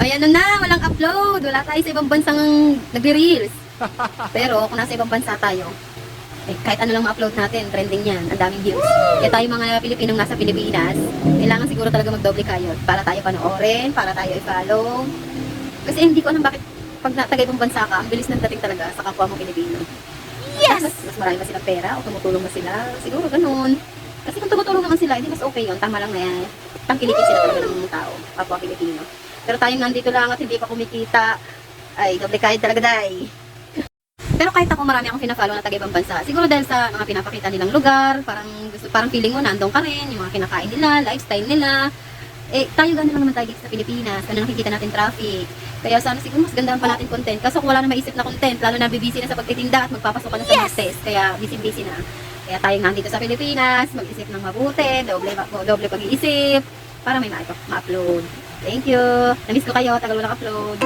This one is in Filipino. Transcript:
Ay, ano na, walang upload. Wala tayo sa ibang bansang nagre-reels. Pero kung nasa ibang bansa tayo, eh, kahit ano lang ma-upload natin, trending yan, ang daming views. Kaya tayo mga Pilipinong nasa Pilipinas, kailangan siguro talaga magdoble kayo para tayo panoorin, para tayo i-follow. Kasi hindi ko alam bakit pag taga ibang bansa ka, ang bilis ng dating talaga sa kapwa mo Pilipino. Yes! Mas marami ba silang pera o tumutulong ba sila? Siguro ganun. Kasi kung tumutulong naman sila, hindi mas okay yun. Tama lang na yan. Tangkilikin sila talaga ng tao, kapwa Pilipino. Pero tayong nandito lang at hindi pa kumikita, ay, doble kahit talaga, day. Pero kahit ako marami akong pina-follow na taga ibang bansa, siguro dahil sa mga pinapakita nilang lugar, parang feeling mo nandun ka rin, yung mga kinakain nila, lifestyle nila. Eh, tayo gano'n lang naman tayo dito sa Pilipinas, gano'n nakikita natin traffic. Kaya sana siguro mas gandaan pa natin content. Kaso kung wala na maisip na content, lalo na busy na sa pagtitinda at magpapasok ka na sa martes, kaya busy na. Kaya tayo nandito sa Pilipinas, mag-isip ng mabuti, doble pag-iisip, para may ma-upload. Thank you! Namiss ko kayo, tagal walang upload.